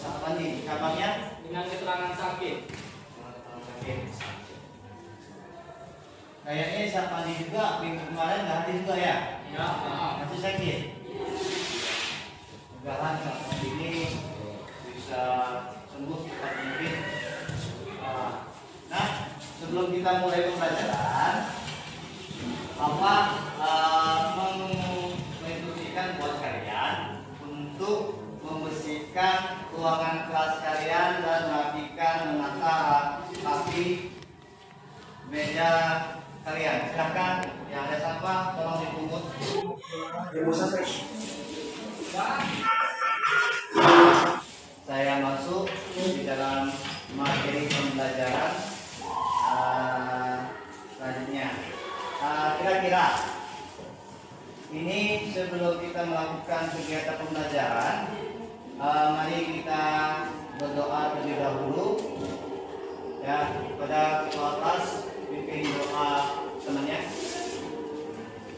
Apa nih cabangnya? Dengan keterangan sakit. Kayaknya siapa nih juga minggu kemarin nggak hadir juga ya? Ya. Masih sakit. Mudah-mudahan Pak ini bisa sembuh cepat mungkin. Nah, sebelum kita mulai pembelajaran, Bapak menginstruksikan buat kalian untuk membersihkan ruangan kelas kalian dan merapikan menata rapi meja kalian. Silahkan yang ada sampah tolong dipungut. Saya masuk di dalam materi pembelajaran selanjutnya. Kira-kira ini sebelum kita melakukan kegiatan pembelajaran, mari kita berdoa terlebih dahulu ya kepada ketua kelas, pimpin doa temannya.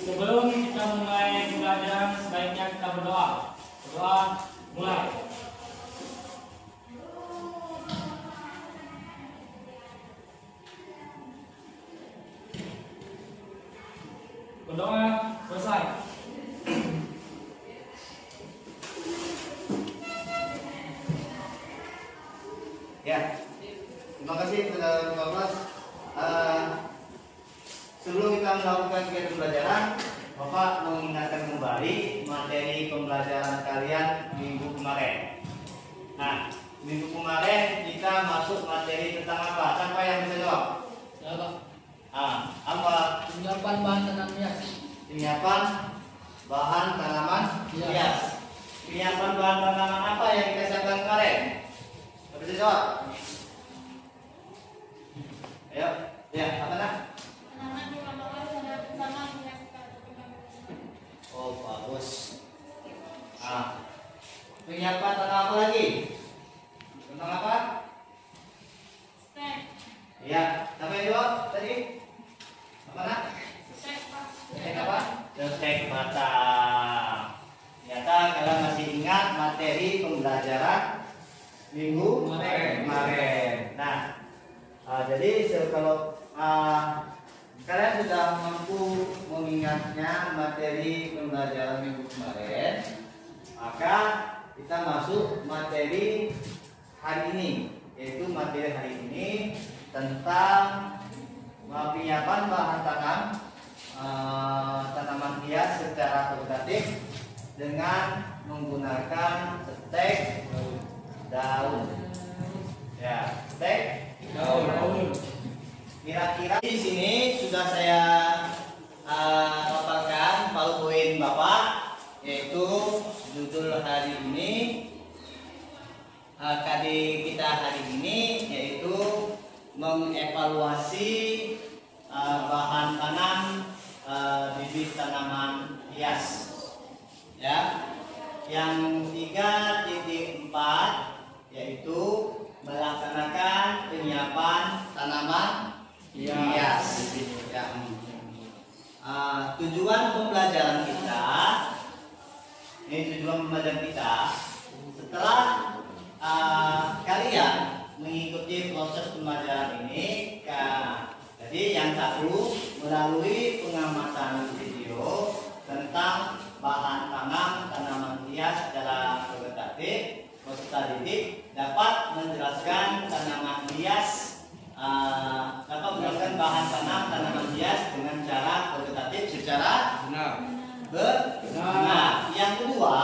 Sebelum kita mulai pembelajaran, sebaiknya kita berdoa. Berdoa mulai. Berdoa selesai. Ya, terima kasih kepada ketua kelas. Sebelum kita melakukan kegiatan pembelajaran, Bapak mengingatkan kembali materi pembelajaran kalian minggu kemarin. Nah, minggu kemarin kita masuk materi tentang apa? Siapa yang bisa jawab? Ya, Pak. Apa? Penyiapan bahan tanaman hias. Penyiapan bahan tanaman hias. Penyiapan bahan tanaman apa yang kita siapkan kemarin? Bisa jawab? Ayo, ya, apa nak? Oh, bagus. Penyiapan tentang apa lagi? Tentang apa? Stek. Ya, siapa yang jawab tadi? Apa nak? Stek apa? Stek batang. Ternyata kalian masih ingat materi pembelajaran minggu kemarin. Nah, jadi kalau kalian sudah mampu mengingatnya materi pembelajaran minggu kemarin, maka kita masuk materi hari ini, yaitu materi hari ini tentang penyiapan bahan tanaman hias secara vegetatif dengan menggunakan stek daun. Ya, stek daun. Kira-kira di sini sudah saya paparkan PowerPoint Bapak, yaitu judul hari ini KD kita hari ini yaitu mengevaluasi bahan tanam bibit tanaman hias. Ya, yang 3.4 yaitu melaksanakan penyiapan tanaman hias. Ya. Tujuan pembelajaran kita, setelah kalian mengikuti proses pembelajaran ini, jadi yang satu melalui pengamatan video tentang bahan tanaman hias secara vegetatif, peserta didik dapat menjelaskan tanaman hias, dapat menjelaskan bahan tanaman hias dengan cara vegetatif secara benar. Yang kedua,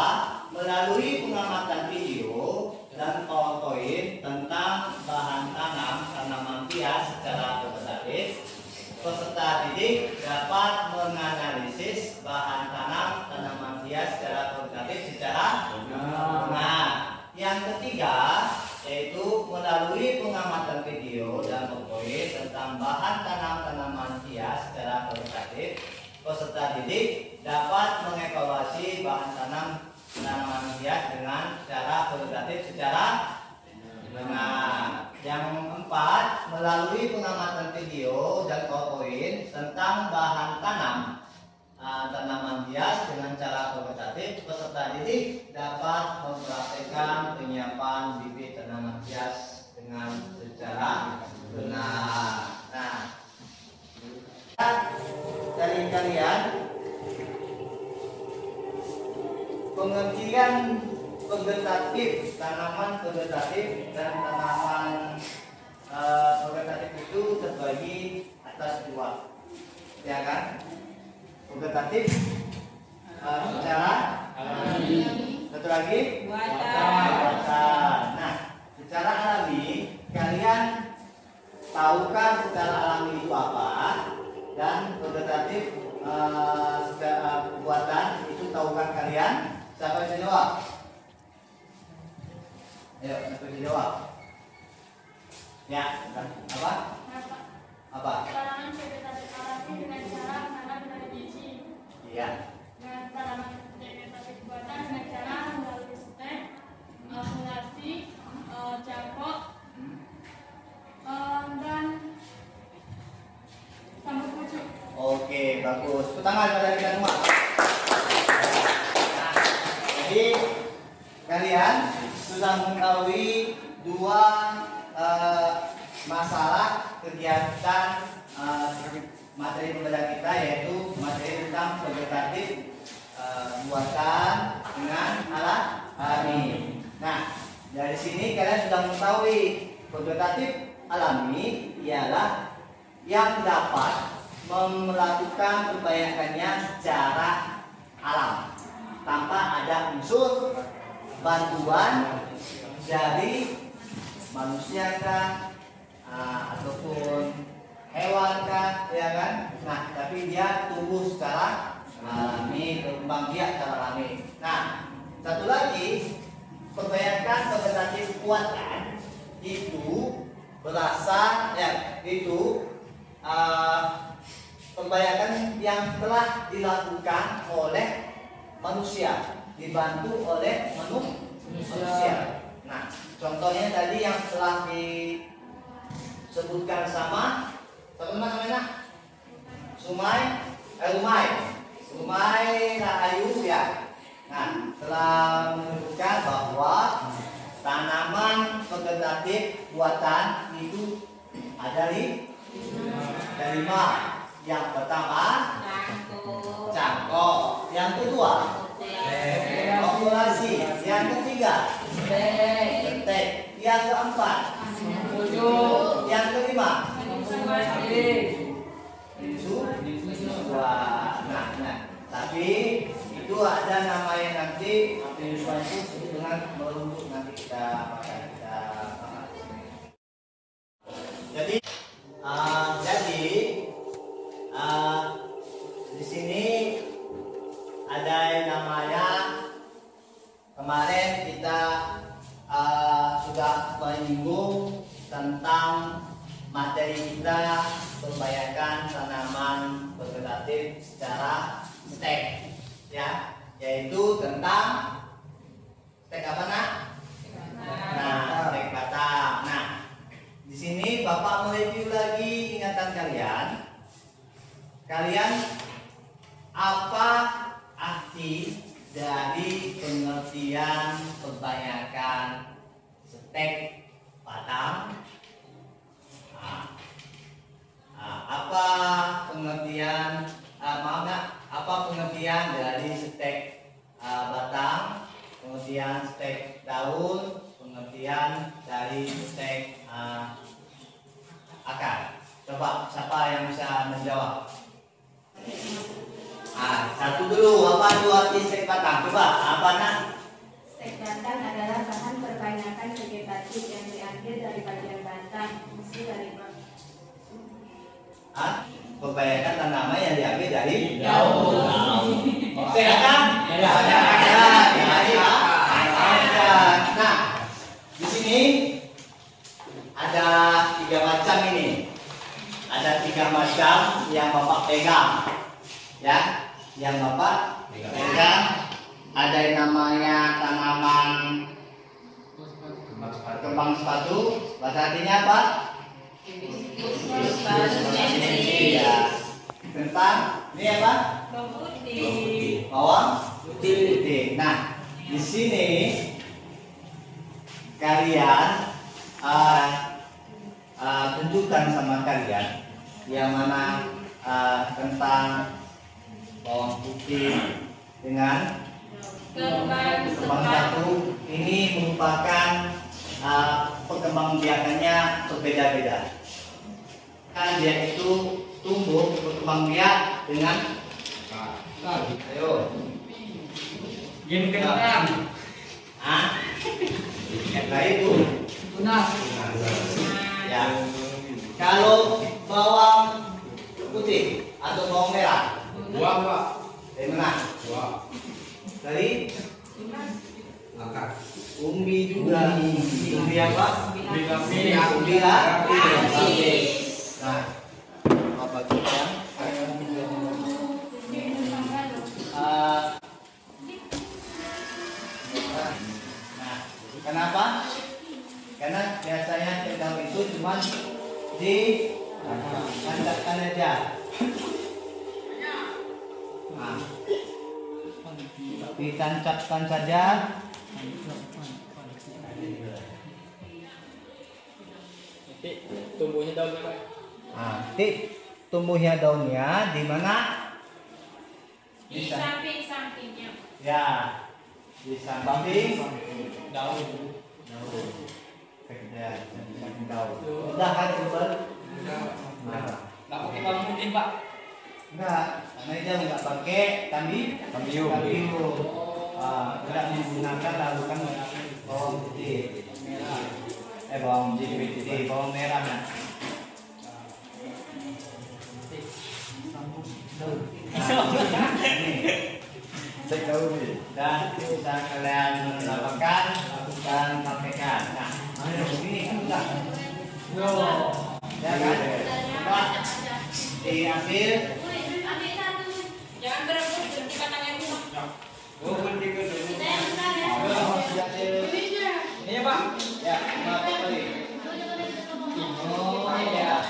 melalui pengamatan video dan PowerPoint tentang bahan tanaman hias secara vegetatif, peserta didik dapat menganalisis bahan tanaman hias secara vegetatif secara benar. Yang ketiga, yaitu melalui pengamatan video dan PowerPoint tentang bahan tanaman hias secara vegetatif, peserta didik dapat mengevaluasi bahan tanaman hias dengan cara vegetatif secara benar. Yang keempat, melalui pengamatan video dan PowerPoint tentang bahan tanaman hias dengan cara vegetatif, peserta didik dapat mempraktekkan penyiapan bibit tanaman hias dengan secara benar. Nah, dari kalian pengertian vegetatif, tanaman vegetatif dan tanaman vegetatif itu terbagi atas dua, ya kan? Vegetatif secara alami, satu lagi buatan. Nah, secara alami kalian tahukah secara alami itu apa, dan vegetatif secara buatan itu tahukah kalian? Siapa yang jawab? Ayo, siapa yang jawab? Ya, apa? Apa? Tanaman vegetatif alami dengan cara menanam dari biji. Iya. Dan tanaman vegetatif buatan dengan cara melalui stek, akumulasi, cangkok, dan sambal pucuk. Oke, bagus. Tepuk tangan pada kita semua. Nah, jadi kalian sudah mengetahui dua masalah kegiatan materi pembelajaran kita, yaitu materi tentang vegetatif buatan dengan alat alami. Nah, dari sini kalian sudah mengetahui vegetatif alami ialah yang dapat melakukan perbaikannya secara alam tanpa ada unsur bantuan dari manusia kah, ataupun hewan kah, ya kan? Nah, tapi dia tumbuh secara alami, berkembang biak secara alami. Nah, satu lagi, perbaikan vegetatif buatan itu berasal, ya, itu pembayaran yang telah dilakukan oleh manusia, dibantu oleh manusia. Nah, contohnya tadi yang telah disebutkan sama namanya Rumai Rahayu, ya. Nah, telah menunjukkan bahwa tanaman vegetatif buatan itu ada lima. Yang pertama cangkok, yang kedua populasi, yang ketiga betek, yang keempat yang kelima nah, tapi itu ada namanya nanti itu dengan merumput, nanti kita bahas. Jadi di sini ada yang namanya, kemarin kita sudah menyinggung tentang materi kita pembayaran tanaman vegetatif secara stek, ya, yaitu tentang stek apa, nak? Nah, stek batang. Nah, di sini Bapak mereview lagi ingatan kalian. Kalian apa arti dari pengertian pembayaran stek batang? Apa pengertian apa pengertian dari stek batang, pengertian stek daun, pengertian dari stek akar? Coba siapa yang bisa menjawab? Satu dulu, apa itu arti stek batang? Coba, apa, nak? Stek batang adalah bahan perbaikan vegetatif yang diambil dari bagian batang, mesti dari Perbaikan tanaman yang diambil dari daun. Oke, kan? Nah, di sini ada 3 macam ini. Ada 3 macam yang Bapak pegang, ya. Yang Bapak pegang ada yang namanya tanaman kembang sepatu. Bahasa artinya apa? Ya. Tentang ini apa? bawang putih. Nah, di sini kalian tunjukkan sama kalian yang mana tentang bawang putih dengan kembang satu ini merupakan perkembangbiakannya berbeda-beda. Kan dia itu tumbuh berkembang biak dengan ayo Game kentang. Kata itu Tunas. ya. Kalau bawang putih atau bawang merah, Buah, Pak. dari mana? Buah. Dari Angkat. umbi juga. Umbi apa? Umbi lapis. Umbi lapis. Nah, apa kita? Nah, kenapa? Karena biasanya cendol itu cuma ditancapkan aja. Nah, ditancapkan saja. Tumbuhnya daunnya, Pak. Nanti tumbuhnya daunnya di mana? Di samping-sampingnya. Ya, di samping Daun. ya, di samping daun. Udah kan Iqbal? Nah, Nggak pakai bawang putih, Pak. enggak, karena dia nggak pakai kambium. Tidak menggunakan larutan bawang putih. Bawang putih, bawang merah. Nah, dan bisa kalian melakukan dan praktekkan. Nah, ini kan udah, ya kan? Coba diambil. Ambil satu. Jangan berebut, kita tangan dulu. Ini ya, Pak. Ya, maaf kali. Oh ya.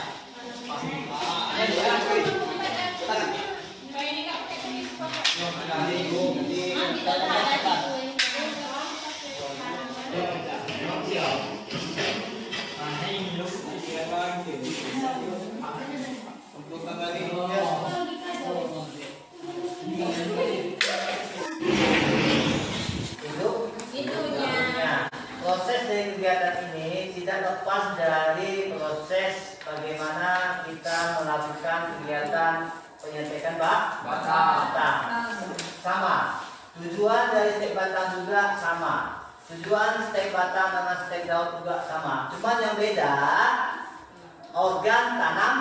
Untuk kembali proses dari kegiatan ini tidak lepas dari proses bagaimana kita melakukan kegiatan penyuntikan batang. Sama. Tujuan dari stek batang juga sama. Tujuan stek batang dengan stek daun juga sama. Cuma yang beda organ tanam.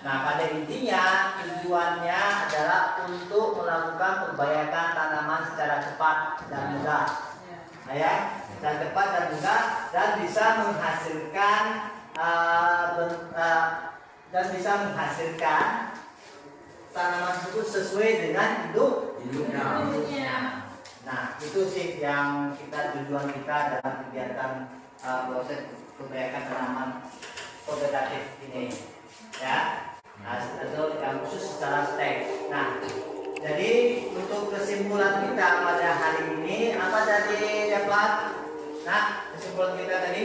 Nah, pada intinya tujuannya adalah untuk melakukan perbaikan tanaman secara cepat dan mudah. Nah, ya, secara cepat dan mudah dan bisa menghasilkan tanaman tersebut sesuai dengan induknya. Nah, itu sih yang tujuan kita dalam kegiatan proses perbaikan tanaman vegetatif ini, ya. Nah, atau yang khusus secara stek. Nah, jadi untuk kesimpulan kita pada hari ini apa tadi dapat? Nah, kesimpulan kita tadi,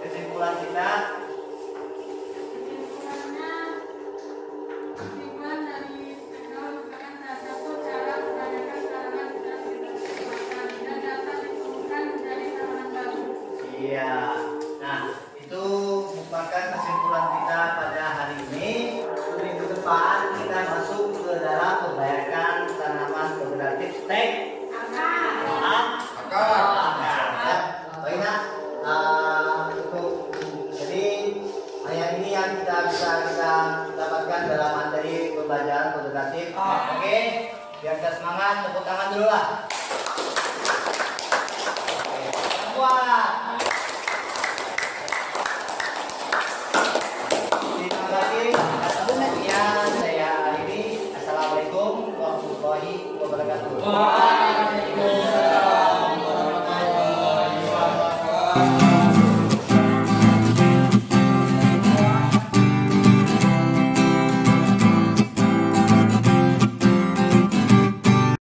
kesimpulan kita Kesimpulan dari teknologi merupakan salah satu cara memperdayakan tanaman secara cepat dan dapat ditumbuhkan menjadi tanaman baru. iya. Nah, itu merupakan kesimpulan kita pada hari ini. Minggu depan kita masuk ke dalam pembayaran tanaman vegetatif stek jadi hanya ini yang kita bisa dapatkan dalam materi pembelajaran vegetatif. Oke, biar kita semangat, tepuk tangan dulu lah. Wah. Terima kasih atas perhatian saya hari ini. Assalamualaikum warahmatullahi wabarakatuh. Waalaikumsalam warahmatullahi wabarakatuh.